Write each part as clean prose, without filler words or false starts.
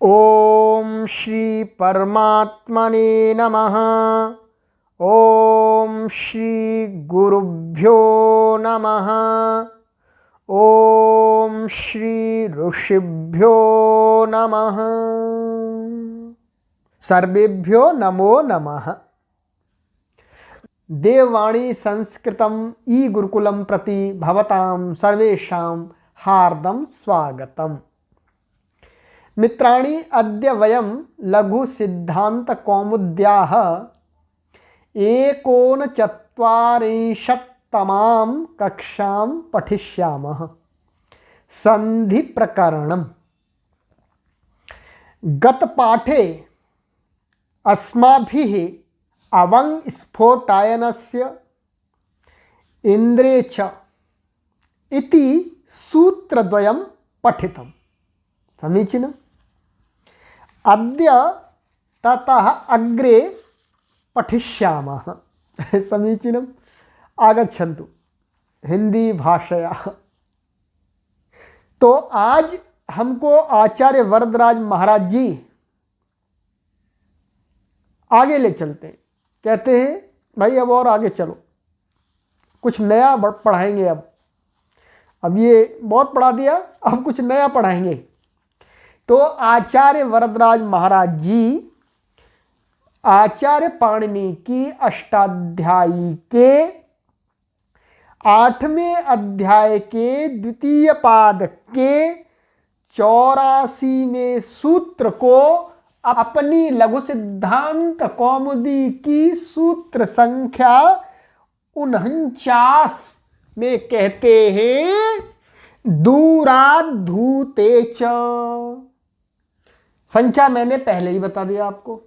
ओम श्री परमात्मने नमः। ओम श्री गुरुभ्यो नमः। ओम श्री ऋषिभ्यो नमः। सर्वेभ्यो नमो नमः। देववाणी संस्कृतम ई गुरुकुलम प्रति भवतां सर्वेषां हार्दं स्वागतम्। मित्राणि, अद्य वयं लघु सिद्धांत कौमुद्याः 39तमां कक्षां पठिष्यामः। संधि प्रकरणम्। गतपाठे अस्माभिः अवङ् स्फोटायनस्य इन्द्रे च इति सूत्रद्वयं पठितम्। समीचीनम्। अद्य ततः अग्रे पठिष्यामः। समीचीनम्। आगच्छन्तु हिंदी भाषया। तो आज हमको आचार्य वरदराज महाराज जी आगे ले चलते हैं। कहते हैं भाई अब और आगे चलो, कुछ नया पढ़ाएंगे। अब ये बहुत पढ़ा दिया, अब कुछ नया पढ़ाएंगे। तो आचार्य वरदराज महाराज जी आचार्य पाणिनि की अष्टाध्यायी के 8वें अध्याय के द्वितीय पाद के 84वें सूत्र को अपनी लघु सिद्धांत कौमुदी की सूत्र संख्या 49 में कहते हैं दूरात् धूते च। संख्या मैंने पहले ही बता दिया आपको।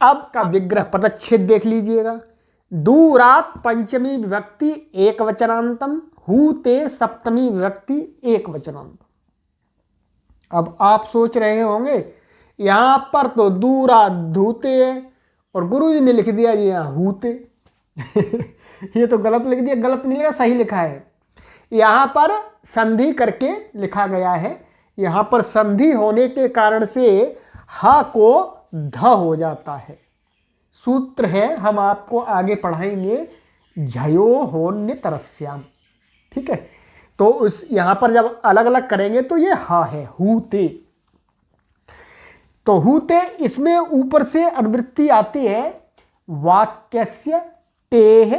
अब का विग्रह पदच्छेद देख लीजिएगा। दूरात् पंचमी विभक्ति एक वचनांतम, हूते सप्तमी विभक्ति एक वचनांतम। अब आप सोच रहे होंगे यहां पर तो दूरात् धूते है और गुरु जी ने लिख दिया ये यहां हूते। ये तो गलत लिख दिया। गलत नहीं लिखा, सही लिखा है। यहां पर संधि करके लिखा गया है। यहां पर संधि होने के कारण से ह को ध हो जाता है। सूत्र है, हम आपको आगे पढ़ाएंगे, झयो होन्य तरस्याम। ठीक है। तो उस यहां पर जब अलग अलग करेंगे तो ये ह है, हूते। तो हूते, इसमें ऊपर से अनुवृत्ति आती है वाक्यस्य टेह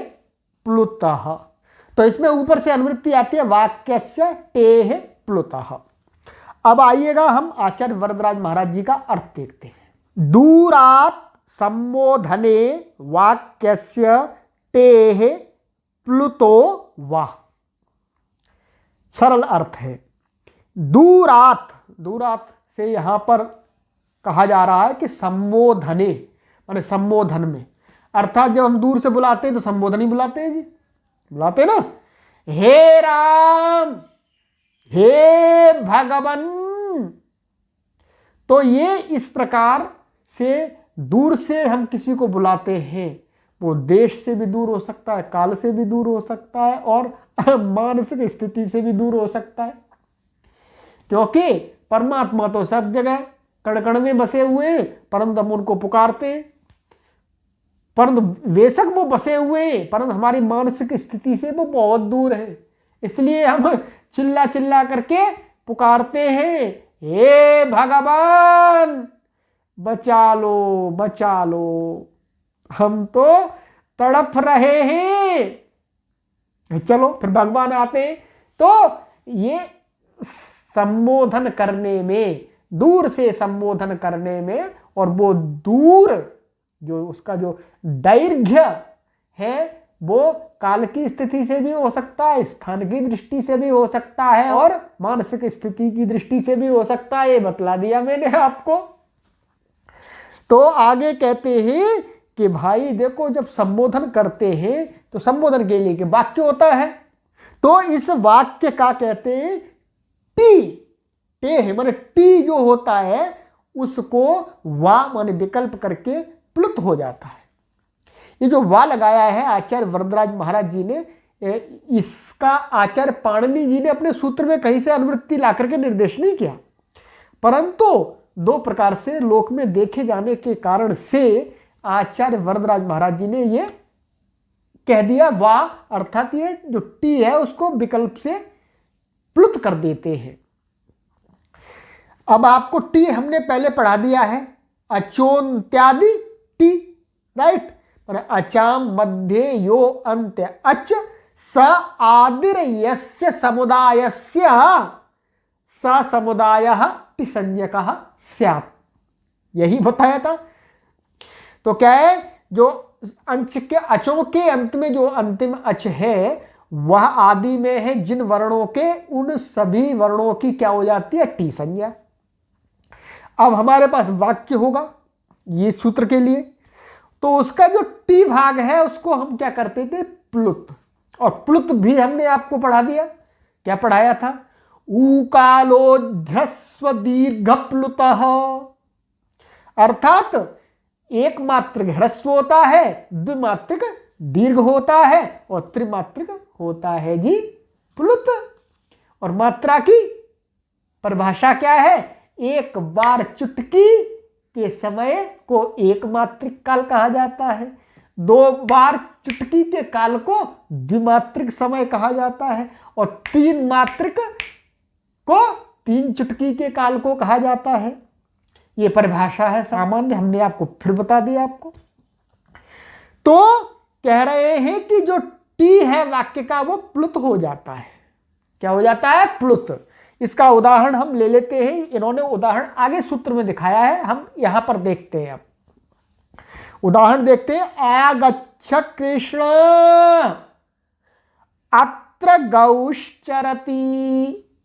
प्लुतः। तो इसमें ऊपर से अनुवृत्ति आती है वाक्यस्य टेह प्लुतः। अब आइएगा हम आचार्य वरदराज महाराज जी का अर्थ देखते हैं। दूरात् सम्बोधने वाक्यस्य टेह प्लुतो वा। सरल अर्थ है। दूरात्, दूरात् से यहां पर कहा जा रहा है कि संबोधने माने संबोधन में, अर्थात जब हम दूर से बुलाते हैं तो संबोधन ही बुलाते हैं जी, बुलाते ना, हे राम, हे भगवन। तो ये इस प्रकार से दूर से हम किसी को बुलाते हैं। वो देश से भी दूर हो सकता है, काल से भी दूर हो सकता है और मानसिक स्थिति से भी दूर हो सकता है। क्योंकि परमात्मा तो सब जगह कण कण में बसे हुए हैं, परंतु हम उनको पुकारते हैं। परंतु बेशक वो बसे हुए हैं, परंतु हमारी मानसिक स्थिति से वो बहुत दूर है। इसलिए हम चिल्ला चिल्ला करके पुकारते हैं, हे भगवान बचा लो, बचा लो, हम तो तड़प रहे हैं। चलो फिर भगवान आते हैं। तो ये संबोधन करने में, दूर से संबोधन करने में, और वो दूर जो उसका जो दैर्घ्य है वो काल की स्थिति से भी हो सकता है, स्थान की दृष्टि से भी हो सकता है और मानसिक स्थिति की दृष्टि से भी हो सकता है। ये बतला दिया मैंने आपको। तो आगे कहते हैं कि भाई देखो, जब संबोधन करते हैं तो संबोधन के लिए वाक्य होता है। तो इस वाक्य का कहते हैं टी, टे है माने टी जो होता है उसको वा माने विकल्प करके प्लुत हो जाता है। ये जो वा लगाया है आचार्य वरदराज महाराज जी ने, इसका आचार्य पाणिनि जी ने अपने सूत्र में कहीं से अनुवृत्ति ला करके निर्देश नहीं किया, परंतु दो प्रकार से लोक में देखे जाने के कारण से आचार्य वरदराज महाराज जी ने ये कह दिया वाह, अर्थात ये जो टी है उसको विकल्प से प्लुत कर देते हैं। अब आपको टी हमने पहले पढ़ा दिया है, अचोन्त्यादि टी, राइट। पर अचाम मध्य यो अंत्य अच स आदिर यस्य समुदायस्य स समुदायः टी संज्ञकः स्यात्, यही बताया था। तो क्या है, जो अंश के अचों के अंत में जो अंतिम अच है वह आदि में है जिन वर्णों के, उन सभी वर्णों की क्या हो जाती है, टी संज्ञा। अब हमारे पास वाक्य होगा ये सूत्र के लिए, तो उसका जो टी भाग है उसको हम क्या करते थे, प्लुत। और प्लुत भी हमने आपको पढ़ा दिया, क्या पढ़ाया था, ऊकालो ध्रस्व दीर्घ प्लुतः, अर्थात एक मात्रिक ह्रस्व होता है, द्विमात्रिक दीर्घ होता है और त्रिमात्रिक होता है जी प्लुत। और मात्रा की परिभाषा क्या है, एक बार चुटकी के समय को एक मात्रिक काल कहा जाता है, दो बार चुटकी के काल को द्विमात्रिक समय कहा जाता है और तीन मात्रिक को तीन चुटकी के काल को कहा जाता है। ये परिभाषा है सामान्य, हमने आपको फिर बता दिया आपको। तो कह रहे हैं कि जो टी है वाक्य का वो प्लुत हो जाता है, क्या हो जाता है, प्लुत। इसका उदाहरण हम ले लेते हैं, इन्होंने उदाहरण आगे सूत्र में दिखाया है, हम यहां पर देखते हैं। अब उदाहरण देखते हैं, आगच्छ कृष्ण अत्र गौश्चरति,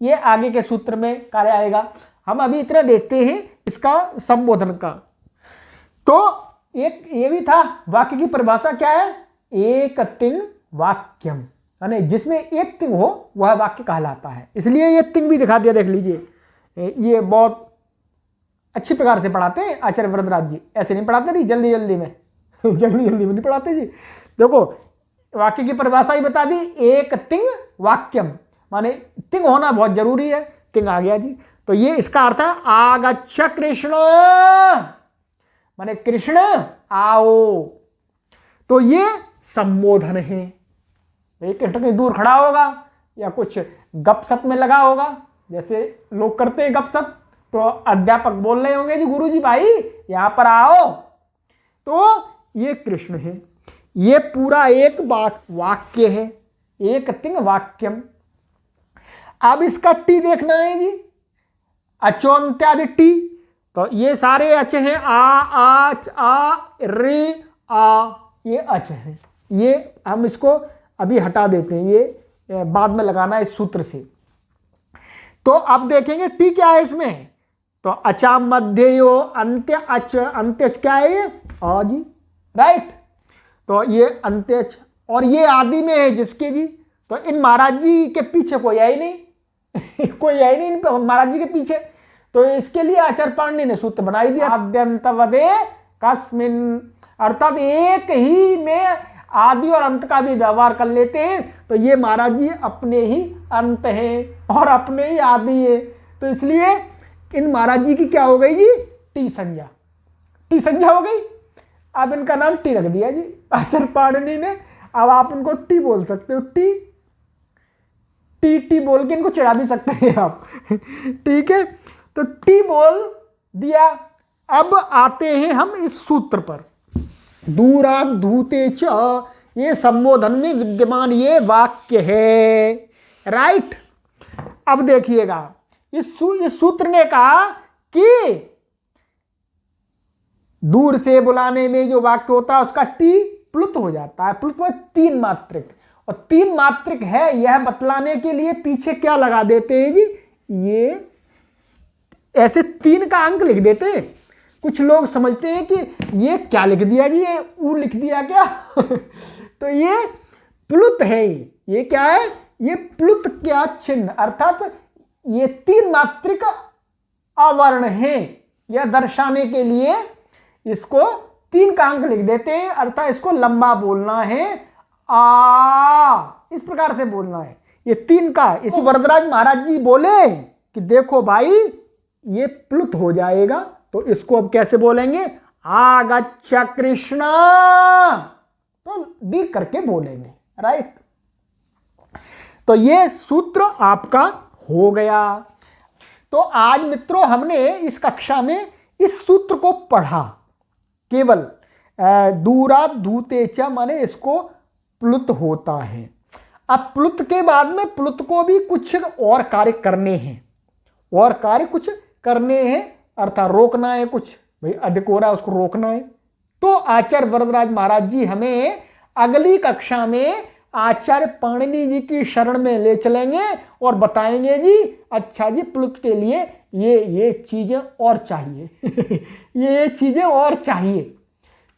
ये आगे के सूत्र में कार्य आएगा। हम अभी इतना देखते हैं इसका संबोधन का। तो एक ये भी था, वाक्य की परिभाषा क्या है, एक तिंग वाक्यम, यानी जिसमें एक तिंग हो वह वाक्य कहलाता है। इसलिए ये तिंग भी दिखा दिया, देख लीजिए, ये बहुत अच्छी प्रकार से पढ़ाते हैं आचार्य वरदराज जी, ऐसे नहीं पढ़ाते नहीं जल्दी जल्दी में जल्दी में नहीं पढ़ाते जी। देखो वाक्य की परिभाषा ही बता दी, एक तिंग वाक्यम, माने तिंग होना बहुत जरूरी है, तिंग आ गया जी। तो ये इसका अर्थ है आगच्छ कृष्ण, माने कृष्ण आओ। तो ये संबोधन है, कृष्ण कहीं दूर खड़ा होगा या कुछ गपशप में लगा होगा, जैसे लोग करते हैं गपशप, तो अध्यापक बोल रहे होंगे जी गुरु जी भाई यहां पर आओ, तो ये कृष्ण है। ये पूरा एक वाक्य है, एक तिंग वाक्यम। अब इसका टी देखना है जी, अचोन्त्यादि टी, तो ये सारे अच हैं, आ रे आ, ये अच हैं। ये हम इसको अभी हटा देते हैं, ये बाद में लगाना है इस सूत्र से। तो अब देखेंगे टी क्या है इसमें, तो अचाम मध्ययो अंत्य अच, अंत्य क्या है ये, आ जी, राइट। तो ये अंत्य अच, और ये आदि में है जिसके जी, तो इन महाराज जी के पीछे कोई है ही नहीं कोई है ही नहीं महाराज जी के पीछे, तो इसके लिए आचार्य पाणिनि ने सूत्र बनाई दिया, आद्यंतवदे कस्मिन, अर्थात एक ही में आदि और अंत का भी व्यवहार कर लेते हैं। तो ये महाराज जी अपने ही अंत हैं और अपने ही आदि है, तो इसलिए इन महाराज जी की क्या हो गई जी, टी संज्ञा, टी संज्ञा हो गई। अब इनका नाम टी रख दिया जी आचार्य पाणिनि ने। अब आप इनको टी बोल सकते हो, टी टी टी बोल के इनको चिढ़ा भी सकते हैं आप ठीक है, तो टी बोल दिया। अब आते हैं हम इस सूत्र पर, दूराग धूते च, ये संबोधन में विद्यमान ये वाक्य है, राइट। अब देखिएगा इस सूत्र ने कहा कि दूर से बुलाने में जो वाक्य होता है उसका टी प्लुत हो जाता है। प्लुत में तीन मात्रिक, और तीन मात्रिक है यह बतलाने के लिए पीछे क्या लगा देते हैं जी, ये ऐसे तीन का अंक लिख देते हैं। कुछ लोग समझते हैं कि ये क्या लिख दिया जी, ये ऊ लिख दिया क्या तो ये प्लुत है, ये क्या है, ये प्लुत क्या चिन्ह, अर्थात ये तीन मात्रिक अवर्ण है, यह दर्शाने के लिए इसको तीन का अंक लिख देते हैं, अर्थात इसको लंबा बोलना है, इस प्रकार से बोलना है, ये तीन का। इस वरदराज महाराज जी बोले कि देखो भाई ये प्लुत हो जाएगा, तो इसको अब कैसे बोलेंगे? आगच्छ कृष्णा, तो दीर्घ करके बोलेंगे, राइट। तो ये सूत्र आपका हो गया। तो आज मित्रों हमने इस कक्षा में इस सूत्र को पढ़ा, केवल दूरात धूते च, माने इसको प्लुत होता है। अब प्लुत के बाद में प्लुत को भी कुछ और कार्य करने हैं, और कार्य कुछ करने हैं, अर्थात रोकना है, कुछ भाई अधिक हो रहा है उसको रोकना है। तो आचार्य वरदराज महाराज जी हमें अगली कक्षा में आचार्य पाणिनि जी की शरण में ले चलेंगे और बताएंगे जी अच्छा जी प्लुत के लिए ये चीजें और चाहिए ये चीजें और चाहिए,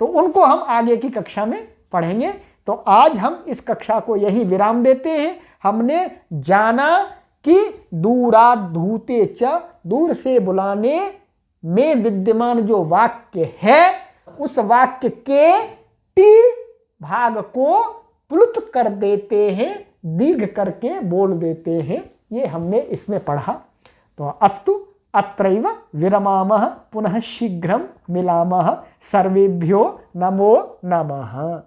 तो उनको हम आगे की कक्षा में पढ़ेंगे। तो आज हम इस कक्षा को यही विराम देते हैं। हमने जाना कि दूरात धूते च, दूर से बुलाने में विद्यमान जो वाक्य है उस वाक्य के टी भाग को प्लुत कर देते हैं, दीर्घ करके बोल देते हैं। ये हमने इसमें पढ़ा। तो अस्तु अत्रैव विरमामः, पुनः शीघ्रं मिलामः। सर्वेभ्यो नमो नमः।